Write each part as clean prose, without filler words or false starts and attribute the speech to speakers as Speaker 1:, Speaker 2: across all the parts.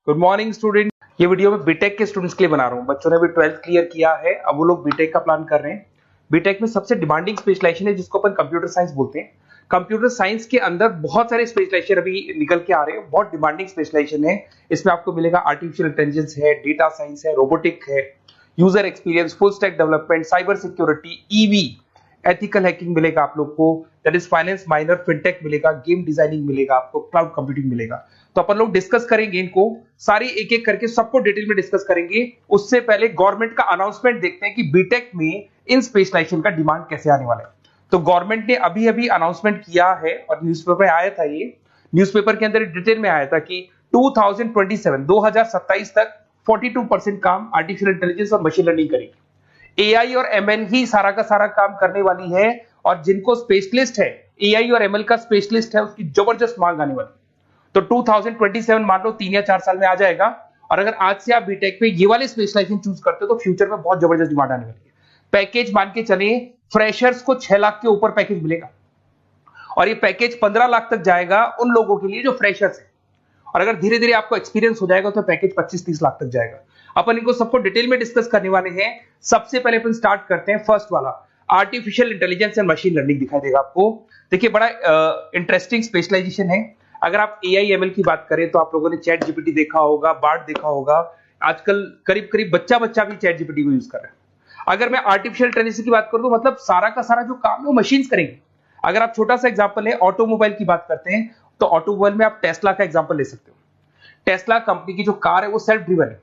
Speaker 1: Good morning student. ये video मैं BTech के स्टूडेंट्स के लिए बना रहा हूँ। बच्चों ने भी 12th क्लियर किया है, अब वो लोग बीटेक का प्लान कर रहे हैं। बीटेक में सबसे डिमांडिंग स्पेशलाइजेशन है जिसको अपन कंप्यूटर साइंस बोलते हैं। कंप्यूटर साइंस के अंदर बहुत सारे स्पेशलाइजेशन अभी निकल के आ रहे हैं, बहुत डिमांडिंग स्पेशलाइजेशन है। इसमें आपको मिलेगा आर्टिफिशियल इंटेलिजेंस है, डेटा साइंस है, रोबोटिक है, user experience, full stack development, cyber security, EV, ethical hacking मिलेगा आप लोग को, that is finance minor, fintech मिलेगा, गेम डिजाइनिंग मिलेगा आपको, क्लाउड कंप्यूटिंग मिलेगा। तो अपन लोग डिस्कस करेंगे इनको सारी एक एक करके, सबको डिटेल में डिस्कस करेंगे। उससे पहले गवर्नमेंट का अनाउंसमेंट देखते हैं कि बीटेक में इन स्पेशलाइजेशन का डिमांड कैसे आने वाला है। तो गवर्नमेंट ने अभी अभी अनाउंसमेंट किया है और न्यूज़पेपर में आया था, ये न्यूज़पेपर के अंदर डिटेल में आया था कि 2027 तक 42% काम आर्टिफिशियल इंटेलिजेंस और मशीन लर्निंग करेगी। एआई और एमएल ही सारा का सारा काम करने वाली है, और जिनको स्पेशलिस्ट है, एआई और एमएल का स्पेशलिस्ट है, उसकी जबरदस्त मांग आने वाली। तो 2027 मान लो 3 या 4 साल में आ जाएगा। और अगर आज से आप बीटेक पे ये वाले स्पेशलाइजेशन चूज करते हो तो फ्यूचर में बहुत जबरदस्त डिमांड आने वाली है। पैकेज मान के चले, फ्रेशर्स को 6 लाख के ऊपर पैकेज मिलेगा, और ये पैकेज 15 लाख तक जाएगा उन लोगों के लिए जो फ्रेशर्स है। और अगर धीरे धीरे आपको एक्सपीरियंस हो जाएगा तो पैकेज 25-30 लाख तक जाएगा। अपन इनको सबको डिटेल में डिस्कस करने वाले हैं। सबसे पहले अपन स्टार्ट करते हैं फर्स्ट वाला, artificial intelligence and machine learning दिखाई देगा आपको। देखिए बड़ा इंटरेस्टिंग स्पेशलाइजेशन है। अगर आप एआई एमएल की बात करें तो आप लोगों ने चैट जीपीटी देखा होगा, बार्ड देखा होगा। आजकल करीब करीब बच्चा भी चैट जीपीटी को यूज कर रहा है। अगर मैं आर्टिफिशियल इंटेलिजेंस की बात करूं तो मतलब सारा का सारा जो काम है वो मशीन्स करेंगे। अगर आप छोटा सा एग्जांपल है, ऑटोमोबाइल की बात करते हैं तो ऑटोमोबाइल में आप टेस्ला का एग्जांपल ले सकते हो। टेस्ला कंपनी की जो कार है वो सेल्फ ड्रिवन है।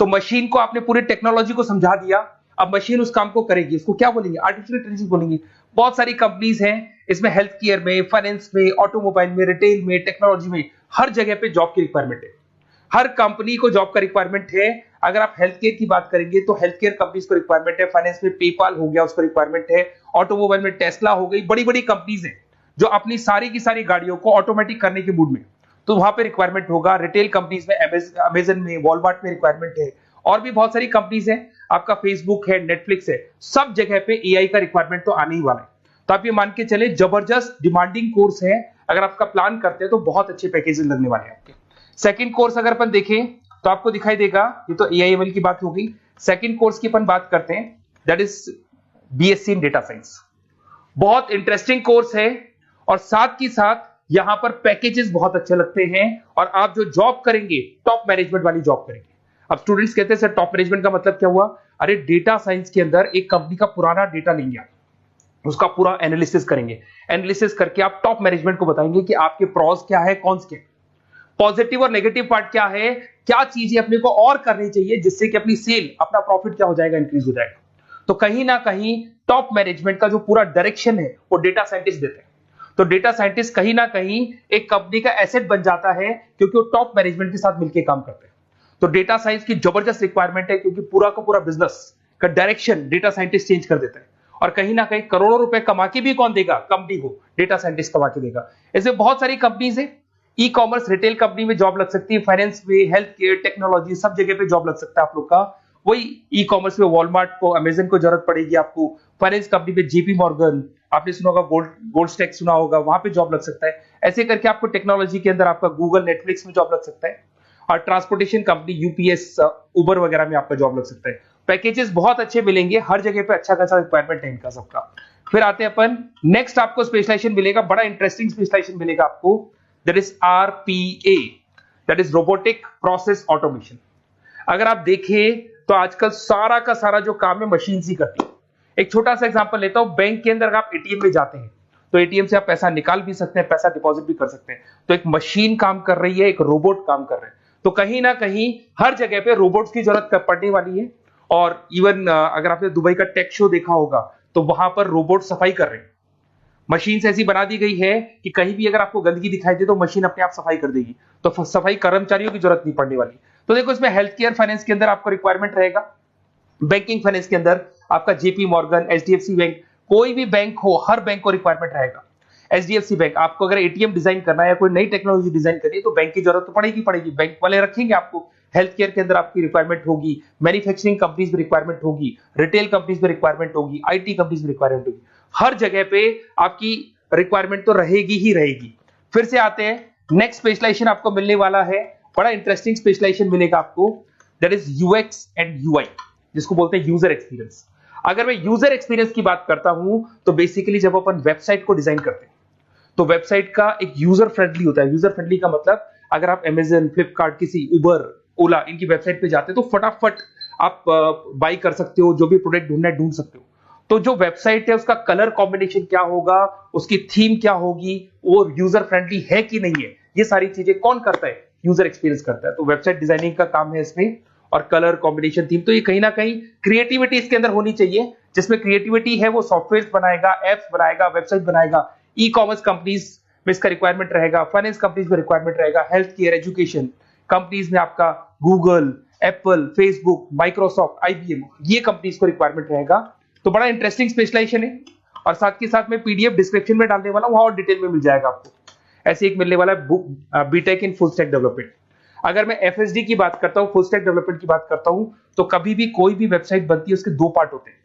Speaker 1: तो मशीन को आपने पूरी टेक्नोलॉजी को समझा दिया, अब मशीन उस काम को करेगी। इसको क्या बोलेंगे? आर्टिफिशियल इंटेलिजेंस बोलेंगे। बहुत सारी कंपनीज हैं इसमें, हेल्थ केयर में, फाइनेंस में, ऑटोमोबाइल में, रिटेल में, टेक्नोलॉजी में, हर जगह पे जॉब की रिक्वायरमेंट है। हर कंपनी को जॉब का रिक्वायरमेंट है। अगर आप हेल्थ केयर की बात करेंगे तो हेल्थ केयर कंपनीज को रिक्वायरमेंट है। फाइनेंस में पेपाल हो गया, उसको रिक्वायरमेंट है। ऑटोमोबाइल में टेस्ला हो गई, बड़ी बड़ी कंपनीज हैं जो अपनी सारी की सारी गाड़ियों को ऑटोमेटिक करने के मूड में, तो वहां पे रिक्वायरमेंट होगा। रिटेल कंपनीज में, अमेजन में, वॉलमार्ट में रिक्वायरमेंट है। और भी बहुत सारी कंपनीज हैं, आपका फेसबुक है, नेटफ्लिक्स है, सब जगह पे एआई का रिक्वायरमेंट तो आने ही वाला है। तो आप ये मान के चले जबरदस्त डिमांडिंग कोर्स है। अगर आपका प्लान करते हैं तो बहुत अच्छे पैकेजेस लगने वाले हैं आपके। सेकंड कोर्स अगर अपन देखें तो आपको दिखाई देगा, ये तो एआई एमएल की बात हो गई। सेकंड कोर्स की अपन बात करते हैं, that is BSc in data science. बहुत इंटरेस्टिंग कोर्स है और साथ ही साथ यहां पर पैकेजेस बहुत अच्छे लगते हैं, और आप जो जॉब करेंगे टॉप मैनेजमेंट वाली जॉब करेंगे। अब स्टूडेंट्स कहते हैं सर टॉप मैनेजमेंट का मतलब क्या हुआ? अरे डेटा साइंस के अंदर एक कंपनी का पुराना डेटा लेंगे आप, उसका पूरा एनालिसिस करेंगे। एनालिसिस करके आप टॉप मैनेजमेंट को बताएंगे कि आपके प्रॉस क्या है, कॉन्स क्या है, पॉजिटिव और नेगेटिव पार्ट क्या है, क्या चीजें अपने को और करनी चाहिए जिससे कि अपनी सेल, अपना प्रॉफिट क्या हो जाएगा, इंक्रीज हो जाएगा। तो कहीं ना कहीं टॉप मैनेजमेंट का जो पूरा डायरेक्शन है वो डेटा साइंटिस्ट देते हैं। तो डेटा साइंटिस्ट कहीं ना कहीं एक कंपनी का एसेट बन जाता है क्योंकि वो टॉप मैनेजमेंट के साथ मिलकर काम करते हैं। तो डेटा साइंस की जबरदस्त रिक्वायरमेंट है क्योंकि पूरा का पूरा बिजनेस का डायरेक्शन डेटा साइंटिस्ट चेंज कर देता है। और कहीं ना कहीं करोड़ों रुपए कमा के भी कौन देगा? कंपनी को डेटा साइंटिस्ट कमा के देगा। ऐसे बहुत सारी कंपनीज है, ई कॉमर्स, रिटेल कंपनी में जॉब लग सकती है, फाइनेंस में, हेल्थ केयर, टेक्नोलॉजी, सब जगह पे जॉब लग सकता है आप लोग का। वही ई कॉमर्स में वॉलमार्ट को, अमेजन को जरूरत पड़ेगी आपको। फाइनेंस कंपनी में जेपी मॉर्गन, आपने सुना होगा, गोल्ड स्टैक सुना होगा, वहां पे जॉब लग सकता है। ऐसे करके आपको टेक्नोलॉजी के अंदर आपका गूगल, नेटफ्लिक्स में जॉब लग सकता है। और ट्रांसपोर्टेशन कंपनी, यूपीएस, उबर वगैरह में आपका जॉब लग सकता है। पैकेजेस बहुत अच्छे मिलेंगे, हर जगह पे अच्छा खासा रिक्वायरमेंट है इनका सबका। फिर आते हैं अपन नेक्स्ट, आपको स्पेशलाइजेशन मिलेगा, बड़ा इंटरेस्टिंग स्पेशलाइजेशन मिलेगा आपको, that is RPA, that is robotic process automation. अगर आप देखें तो आजकल सारा का सारा जो काम है मशीन ही करती है। एक छोटा सा एग्जांपल लेता हूं, बैंक के अंदर आप एटीएम में जाते हैं तो एटीएम से आप पैसा निकाल भी सकते हैं, पैसा डिपॉजिट भी कर सकते हैं। तो एक मशीन काम कर रही है, एक रोबोट काम कर रहे हैं। तो कहीं ना कहीं हर जगह पे रोबोट्स की जरूरत पड़ने वाली है। और इवन अगर आपने दुबई का टेक शो देखा होगा तो वहां पर रोबोट सफाई कर रहे हैं। मशीन ऐसी बना दी गई है कि कहीं भी अगर आपको गंदगी दिखाई दे तो मशीन अपने आप सफाई कर देगी। तो सफाई कर्मचारियों की जरूरत नहीं पड़ने वाली। तो देखो इसमें हेल्थ केयर, फाइनेंस के अंदर आपको रिक्वायरमेंट रहेगा। बैंकिंग फाइनेंस के अंदर आपका जेपी मॉर्गन, एचडीएफसी बैंक, कोई भी बैंक हो, हर बैंक को रिक्वायरमेंट रहेगा। एचडीएफसी बैंक, आपको अगर एटीएम डिजाइन करना है या कोई नई टेक्नोलॉजी डिजाइन करनी है तो बैंक की जरूरत तो पड़ेगी, बैंक वाले रखेंगे आपको। हेल्थ केयर के अंदर आपकी रिक्वायरमेंट होगी, मैन्युफैक्चरिंग कंपनीज में रिक्वायरमेंट होगी, रिटेल कंपनीज में रिक्वायरमेंट होगी, आईटी कंपनीज में रिक्वायरमेंट होगी। हर जगह पे आपकी रिक्वायरमेंट तो रहेगी ही रहेगी। फिर से आते हैं नेक्स्ट स्पेशलाइजेशन आपको मिलने वाला है बड़ा इंटरेस्टिंग स्पेशलाइजेशन मिलेगा आपको, that is UX and UI, जिसको बोलते हैं यूजर एक्सपीरियंस। अगर मैं यूजर एक्सपीरियंस की बात करता हूं तो बेसिकली जब अपन वेबसाइट को डिजाइन करते हैं तो वेबसाइट का एक यूजर फ्रेंडली होता है। यूजर फ्रेंडली का मतलब अगर आप अमेजन, फ्लिपकार्ट, किसी उबर, ओला इनकी वेबसाइट पे जाते हैं तो फटाफट आप बाई कर सकते हो, जो भी प्रोडक्ट ढूंढना है ढूंढ सकते हो। तो जो वेबसाइट है उसका कलर कॉम्बिनेशन क्या होगा, उसकी थीम क्या होगी, वो यूजर फ्रेंडली है कि नहीं है, ये सारी चीजें कौन करता है, यूजर एक्सपीरियंस करता है। तो वेबसाइट डिजाइनिंग का काम है इसमें, और कलर कॉम्बिनेशन, थीम। तो ये कहीं ना कहीं क्रिएटिविटी इसके अंदर होनी चाहिए। जिसमें क्रिएटिविटी है वो सॉफ्टवेयर बनाएगा, एप्स बनाएगा, वेबसाइट बनाएगा। ई कॉमर्स कंपनीज में इसका रिक्वायरमेंट रहेगा, फाइनेंस कंपनीज में रिक्वायरमेंट रहेगा, हेल्थ केयर, एजुकेशन कंपनीज में आपका Google, Apple, Facebook, Microsoft, IBM, ये कंपनीज को रिक्वायरमेंट रहेगा। तो बड़ा इंटरेस्टिंग स्पेशलाइजेशन है। और साथ के साथ में पीडीएफ डिस्क्रिप्शन में डाल देने वाला हूं, वहां और डिटेल में मिल जाएगा आपको। ऐसे एक मिलने वाला है book, BTech in full stack development. अगर मैं एफएसडी की बात करता हूं, फुल स्टैक डेवलपमेंट की बात करता हूं, तो कभी भी कोई भी वेबसाइट बनती है उसके दो पार्ट होते हैं,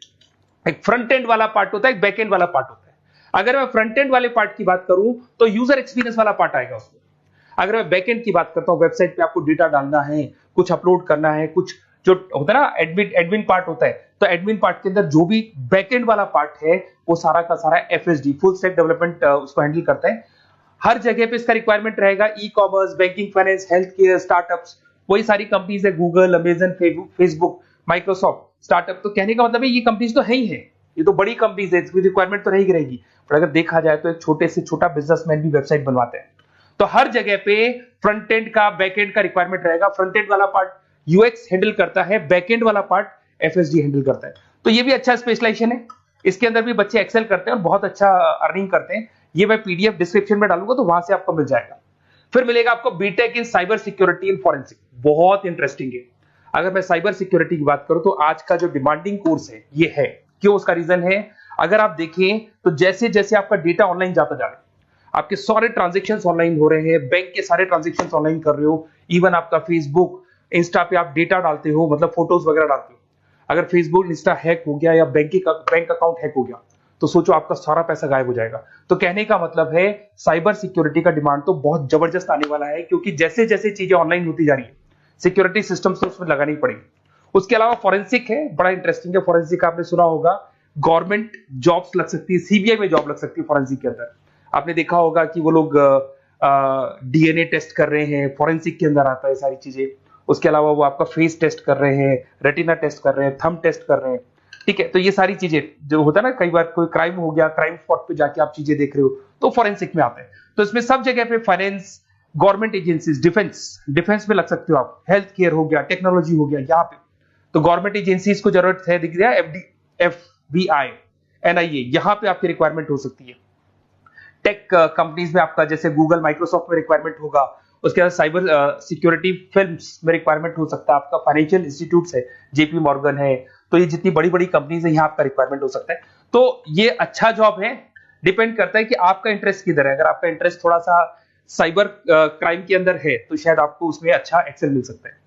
Speaker 1: एक फ्रंट एंड वाला पार्ट होता है, एक बैक एंड वाला पार्ट होता है। अगर मैं फ्रंट एंड वाले पार्ट की बात करूं तो यूजर एक्सपीरियंस वाला पार्ट आएगा उसमें। अगर मैं बैक एंड की बात करता हूं, वेबसाइट पे आपको डेटा डालना है, कुछ अपलोड करना है, कुछ जो होता है ना एडमिन पार्ट होता है, तो एडमिन पार्ट के अंदर जो भी बैक एंड वाला पार्ट है वो सारा का सारा एफएसडी, फुल स्टैक डेवलपमेंट, उसको हैंडल करता है। हर जगह पे इसका रिक्वायरमेंट रहेगा। E commerce, banking, finance, health care, startups, वही सारी कंपनीज है, Google, Amazon, Facebook, Microsoft, startup. तो कहने का मतलब है ये कंपनीज तो है ही है, ये तो बड़ी कंपनीज है, इसकी रिक्वायरमेंट तो रहेगी। पर अगर देखा जाए तो एक छोटे से छोटा बिजनेसमैन भी वेबसाइट बनवाते हैं। तो हर जगह पे फ्रंट एंड का, बैक एंड का रिक्वायरमेंट रहेगा। फ्रंट एंड वाला पार्ट यूएक्स हैंडल करता है, बैक एंड वाला पार्ट एफएसडी हैंडल करता है। तो ये भी अच्छा स्पेशलाइजेशन है। इसके अंदर भी बच्चे एक्सेल करते हैं और बहुत अच्छा अर्निंग करते हैं। ये मैं पीडीएफ डिस्क्रिप्शन में डालूंगा तो वहां से आपको मिल जाएगा। फिर मिलेगा आपको BTech in cyber security and forensic, बहुत इंटरेस्टिंग है। अगर मैं साइबर सिक्योरिटी की बात करूं तो आज का जो डिमांडिंग कोर्स है ये है। क्यों? उसका रीजन है, अगर आप देखें तो जैसे जैसे आपका डेटा ऑनलाइन जाता जा रहा है, आपके सारे ट्रांजेक्शन्स ऑनलाइन हो रहे हैं, बैंक के सारे ट्रांजेक्शन्स ऑनलाइन कर रहे हो, इवन आपका फेसबुक, इंस्टा पे आप डेटा डालते हो, मतलब फोटोज वगैरह डालते हो। अगर फेसबुक, इंस्टा हैक हो गया या बैंक अकाउंट हैक हो गया तो सोचो आपका सारा पैसा गायब हो जाएगा। तो कहने का मतलब है साइबर सिक्योरिटी का डिमांड तो बहुत जबरदस्त आने वाला है, क्योंकि जैसे जैसे चीजें ऑनलाइन होती जा रही है सिक्योरिटी सिस्टम्स तो उसमें लगानी पड़ेगी। उसके अलावा फॉरेंसिक है, बड़ा इंटरेस्टिंग है। फॉरेंसिक आपने सुना होगा, गवर्नमेंट जॉब्स लग सकती है, सीबीआई में जॉब लग सकती है फॉरेंसिक के अंदर। आपने देखा होगा कि वो लोग डीएनए टेस्ट कर रहे हैं, फॉरेंसिक के अंदर आता है सारी चीजें। उसके अलावा वो आपका फेस टेस्ट कर रहे हैं, रेटिना टेस्ट कर रहे हैं, थंब टेस्ट कर रहे हैं। ठीक है, तो ये सारी चीजें जो होता है ना, कई बार कोई क्राइम हो गया, क्राइम स्पॉट पे जाके आप चीजें देख रहे हो तो फॉरेंसिक में आते हैं। तो इसमें सब जगह पे फाइनेंस, गवर्नमेंट एजेंसीज, डिफेंस में लग सकते हो आप, हेल्थ केयर हो गया, टेक्नोलॉजी हो गया, यहाँ पे तो गवर्नमेंट एजेंसीज को जरूरत है, दिख रहा है, एफबीआई, एनआईए, यहाँ पे आपकी रिक्वायरमेंट हो सकती है। टेक कंपनीज में आपका जैसे गूगल, माइक्रोसॉफ्ट में रिक्वायरमेंट होगा। उसके बाद साइबर सिक्योरिटी फिल्म्स में रिक्वायरमेंट हो सकता है आपका, फाइनेंशियल इंस्टीट्यूट्स है, जेपी मॉर्गन है, तो ये जितनी बड़ी बड़ी कंपनीज है यहाँ आपका रिक्वायरमेंट हो सकता है। तो ये अच्छा जॉब है, डिपेंड करता है कि आपका इंटरेस्ट किधर है। अगर आपका इंटरेस्ट थोड़ा सा साइबर क्राइम के अंदर है तो शायद आपको उसमें अच्छा एक्सेल मिल सकता है।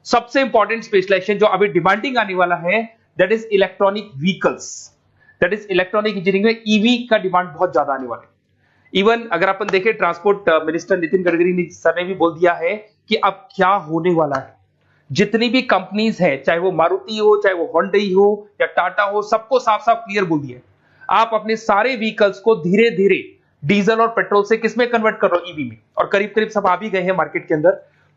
Speaker 1: सबसे इंपॉर्टेंट स्पेशलाइजेशन जो अभी डिमांडिंग आने वाला है, that is electronic vehicles, that is electronic engineering में ईवी का डिमांड बहुत ज्यादा आने वाला है। इवन अगर अपन देखें, transport minister Nitin Gadkari sir ने भी बोल दिया है कि अब क्या होने वाला है, जितनी भी कंपनीज है, चाहे वो मारुति हो, चाहे वो होंडई हो या टाटा हो, सबको साफ साफ क्लियर बोल दिया, आप अपने सारे व्हीकल्स को धीरे धीरे डीजल और पेट्रोल से किसमें कन्वर्ट कर रहे हो, ईवी में। और करीब करीब सब आ भी गए हैं मार्केट के अंदर।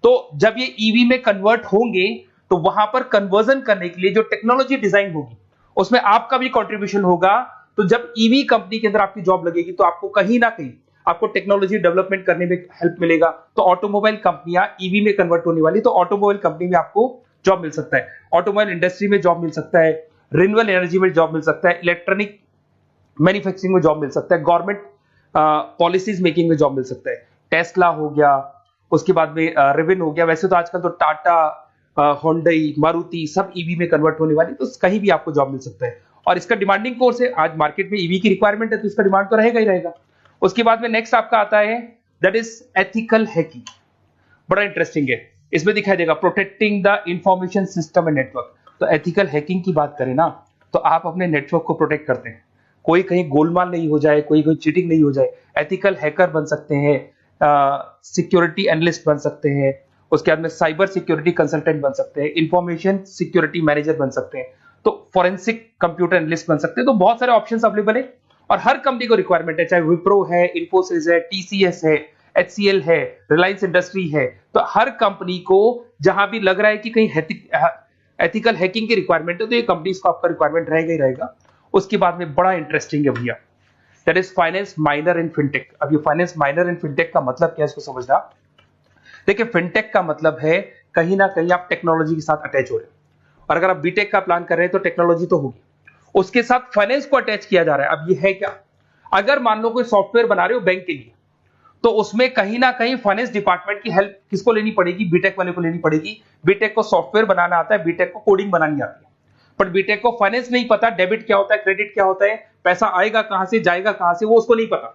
Speaker 1: तो जब ये ईवी में कन्वर्ट होंगे तो वहां पर कन्वर्जन करने के लिए जो टेक्नोलॉजी डिजाइन होगी उसमें आपका भी कंट्रीब्यूशन होगा। तो जब ईवी कंपनी के अंदर आपकी जॉब लगेगी तो आपको कहीं ना कहीं आपको टेक्नोलॉजी डेवलपमेंट करने में हेल्प मिलेगा। तो ऑटोमोबाइल कंपनियां ईवी में कन्वर्ट होने वाली, तो ऑटोमोबाइल कंपनी में आपको जॉब मिल सकता है, ऑटोमोबाइल इंडस्ट्री में जॉब मिल सकता है, रिन्यूएबल एनर्जी में जॉब मिल सकता है, इलेक्ट्रॉनिक मैन्युफैक्चरिंग में जॉब मिल सकता है, गवर्नमेंट पॉलिसीज मेकिंग में जॉब मिल सकता है, टेस्ला हो गया, उसके बाद में रिविन हो गया। वैसे तो आजकल तो टाटा, होंडई, मारुति सब ईवी में कन्वर्ट होने वाली, तो कहीं भी आपको जॉब मिल सकता है। और इसका डिमांडिंग कोर्स है, आज मार्केट में ईवी की रिक्वायरमेंट है तो इसका डिमांड तो रहेगा ही रहेगा। उसके बाद में नेक्स्ट आपका आता है, दैट इज एथिकल हैकिंग, बड़ा इंटरेस्टिंग है। इसमें दिखाई देगा protecting the information system and network. तो एथिकल हैकिंग की बात करें ना, तो आप अपने नेटवर्क को प्रोटेक्ट करते हैं, कोई कहीं गोलमाल नहीं हो जाए, कोई चीटिंग नहीं हो जाए। एथिकल हैकर बन सकते हैं, सिक्योरिटी एनालिस्ट बन सकते हैं, उसके बाद में साइबर सिक्योरिटी कंसल्टेंट बन सकते हैं, इंफॉर्मेशन सिक्योरिटी मैनेजर बन सकते हैं, तो फॉरेंसिक कंप्यूटर एनालिस्ट बन सकते हैं। तो बहुत सारे ऑप्शंस अवेलेबल है और हर कंपनी को रिक्वायरमेंट है, चाहे विप्रो है, इन्फोसिस है, टीसीएस है, एचसीएल है, रिलायंस इंडस्ट्री है। तो हर कंपनी को जहां भी लग रहा है कि कहीं एथिकल हैकिंग की रिक्वायरमेंट है तो ये कंपनीज को आपका रिक्वायरमेंट रहेगा ही रहेगा। उसके बाद में बड़ा इंटरेस्टिंग है भैया, that is finance minor in fintech. अब ये फाइनेंस माइनर इन फिनटेक का मतलब क्या है इसको समझना। देखिए फिनटेक का मतलब है कहीं ना कहीं आप टेक्नोलॉजी के साथ अटैच हो रहे हो, और अगर आप बीटेक का प्लान कर रहे हैं तो टेक्नोलॉजी तो होगी, उसके साथ फाइनेंस को अटैच किया जा रहा है। अब ये है क्या, अगर मान लो कोई सॉफ्टवेयर बना रहे हो बैंक के लिए, तो उसमें कहीं ना कहीं फाइनेंस डिपार्टमेंट की हेल्प किसको लेनी पड़ेगी, बीटेक वाले को लेनी पड़ेगी। बीटेक को सॉफ्टवेयर बनाना आता है, बीटेक को कोडिंग बनानी आती है, पर बीटेक को फाइनेंस नहीं पता, डेबिट क्या होता है, क्रेडिट क्या होता है, पैसा आएगा कहां से जाएगा कहां से, वो उसको नहीं पता।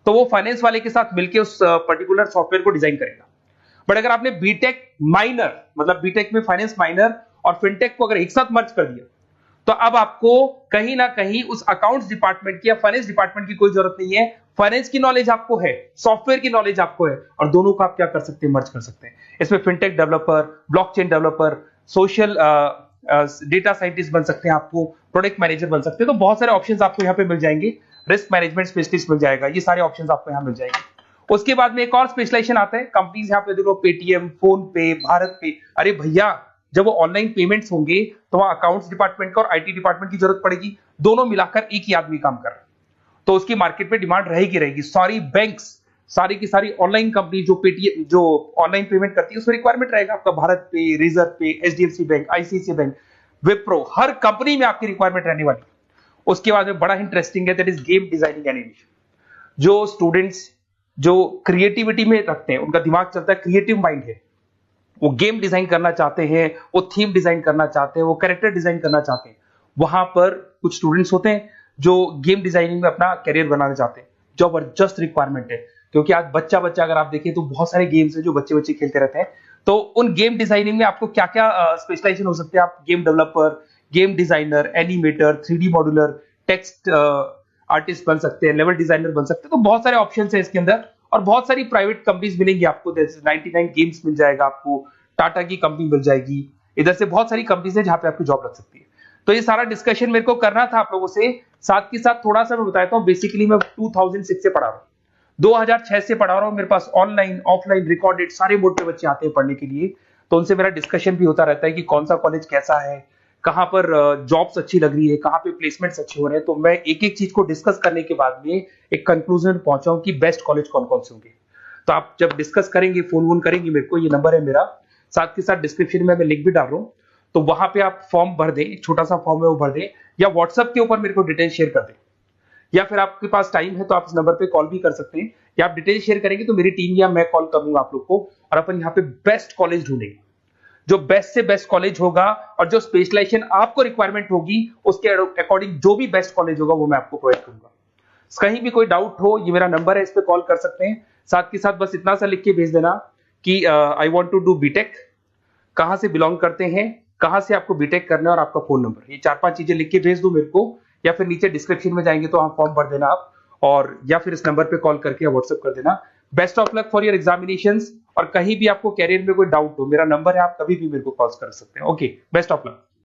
Speaker 1: तो वो फाइनेंस वाले के साथ मिलकर उस पर्टिकुलर सॉफ्टवेयर को डिजाइन करेगा। बट अगर आपने बीटेक माइनर मतलब बीटेक में फाइनेंस माइनर और फिनटेक को अगर एक साथ मर्ज कर दिया, तो अब आपको कहीं ना कहीं उस अकाउंट्स डिपार्टमेंट की या फाइनेंस डिपार्टमेंट की कोई जरूरत नहीं है। फाइनेंस की नॉलेज आपको है, सॉफ्टवेयर की नॉलेज आपको है, और दोनों को आप क्या कर सकते हैं, मर्ज कर सकते हैं। इसमें fintech developer, blockchain developer, social data scientist बन सकते हैं, आपको प्रोडक्ट मैनेजर बन सकते हैं। तो बहुत सारे ऑप्शंस आपको यहाँ पे मिल जाएंगे, रिस्क मैनेजमेंट स्पेशलिस्ट मिल जाएगा, ये सारे ऑप्शंस आपको यहाँ मिल जाएंगे। उसके बाद में एक और स्पेशलाइजेशन आता है, कंपनीज यहाँ पे देखो पेटीएम, फोन पे, भारत पे। अरे भैया जब वो ऑनलाइन पेमेंट्स होंगे तो वहां अकाउंट्स डिपार्टमेंट का और आईटी डिपार्टमेंट की जरूरत पड़ेगी, दोनों मिलाकर एक ही आदमी काम कर रहा है, तो उसकी मार्केट में डिमांड रहेगी रहेगी। सारी बैंक्स, सारी की सारी ऑनलाइन कंपनी जो पेटीएम जो ऑनलाइन पेमेंट करती है उसमें रिक्वायरमेंट रहेगा आपका, Bharat Pe, Razorpay, HDFC bank, ICICI bank, Wipro, हर कंपनी में आपकी रिक्वायरमेंट रहने वाली है। उसके बाद में बड़ा इंटरेस्टिंग है, that is game designing animation. जो स्टूडेंट्स जो क्रिएटिविटी में रखते हैं, उनका दिमाग चलता है, क्रिएटिव माइंड है, वो गेम डिजाइन करना चाहते हैं, वो थीम डिजाइन करना चाहते हैं, वो कैरेक्टर डिजाइन करना चाहते हैं, वहां पर कुछ स्टूडेंट्स होते हैं जो गेम डिजाइनिंग में अपना करियर बनाना चाहते हैं। जबरदस्त रिक्वायरमेंट है, क्योंकि आज बच्चा बच्चा अगर आप देखें तो बहुत सारे गेम्स हैं जो बच्चे बच्चे खेलते रहते हैं। तो उन गेम डिजाइनिंग में आपको क्या क्या स्पेशलाइजेशन हो सकते हैं, आप game developer, game designer, animator, 3D modular, text artist बन सकते हैं, लेवल डिजाइनर बन सकते हैं। तो बहुत सारे ऑप्शन है इसके अंदर, और बहुत सारी प्राइवेट कंपनीज मिलेंगी आपको, जैसे 99 गेम्स मिल जाएगा आपको, टाटा की कंपनी मिल जाएगी, इधर से बहुत सारी कंपनीज है जहां पे आपकी जॉब लग सकती है। तो ये सारा डिस्कशन मेरे को करना था आप लोगों से, साथ के साथ थोड़ा सा मैं बताता हूँ। बेसिकली मैं 2006 से पढ़ा रहा हूँ, 2006 से पढ़ा रहा हूँ। मेरे पास ऑनलाइन ऑफलाइन रिकॉर्डेड सारे मोड पे बच्चे आते हैं पढ़ने के लिए, तो उनसे मेरा डिस्कशन भी होता रहता है कि कौन सा कॉलेज कैसा है, कहां पर जॉब्स अच्छी लग रही है, कहां पे प्लेसमेंट्स अच्छे हो रहे हैं। तो मैं एक एक चीज को डिस्कस करने के बाद में एक कंक्लूजन पहुंचा हूं कि बेस्ट कॉलेज कौन कौन से होंगे। तो आप जब डिस्कस करेंगे, फोन वोन करेंगे मेरे को, ये नंबर है मेरा, साथ के साथ डिस्क्रिप्शन में मैं लिंक भी डाल रहा हूँ, तो वहां पे आप फॉर्म भर दें, एक छोटा सा फॉर्म है वो भर दें, या व्हाट्सएप के ऊपर मेरे को डिटेल शेयर कर दें, या फिर आपके पास टाइम है तो आप इस नंबर पे कॉल भी कर सकते हैं, या आप डिटेल शेयर करेंगे तो मेरी टीम या मैं कॉल करूंगा आप लोग को, और अपन यहाँ पे बेस्ट कॉलेज ढूंढेंगे, जो बेस्ट से बेस्ट कॉलेज होगा, और जो स्पेशलाइजेशन आपको रिक्वायरमेंट होगी उसके अकॉर्डिंग जो भी बेस्ट कॉलेज होगा वो मैं आपको प्रोवाइड करूंगा। कहीं भी कोई डाउट हो, ये मेरा नंबर है, इस पे कॉल कर सकते हैं। साथ के साथ बस इतना सा लिख के भेज देना कि I want to do BTech, कहां से बिलोंग करते हैं, कहां से आपको बीटेक करना है, और आपका फोन नंबर, ये 4-5 चीजें लिख के भेज दो मेरे को, या फिर नीचे डिस्क्रिप्शन में जाएंगे तो वहां फॉर्म भर देना आप, और या फिर इस नंबर पे कॉल करके या व्हाट्सएप कर देना। Best of luck for your examinations, और कहीं भी आपको कैरियर में कोई डाउट हो, मेरा नंबर है, आप कभी भी मेरे को कॉल कर सकते हैं। Okay, best of luck.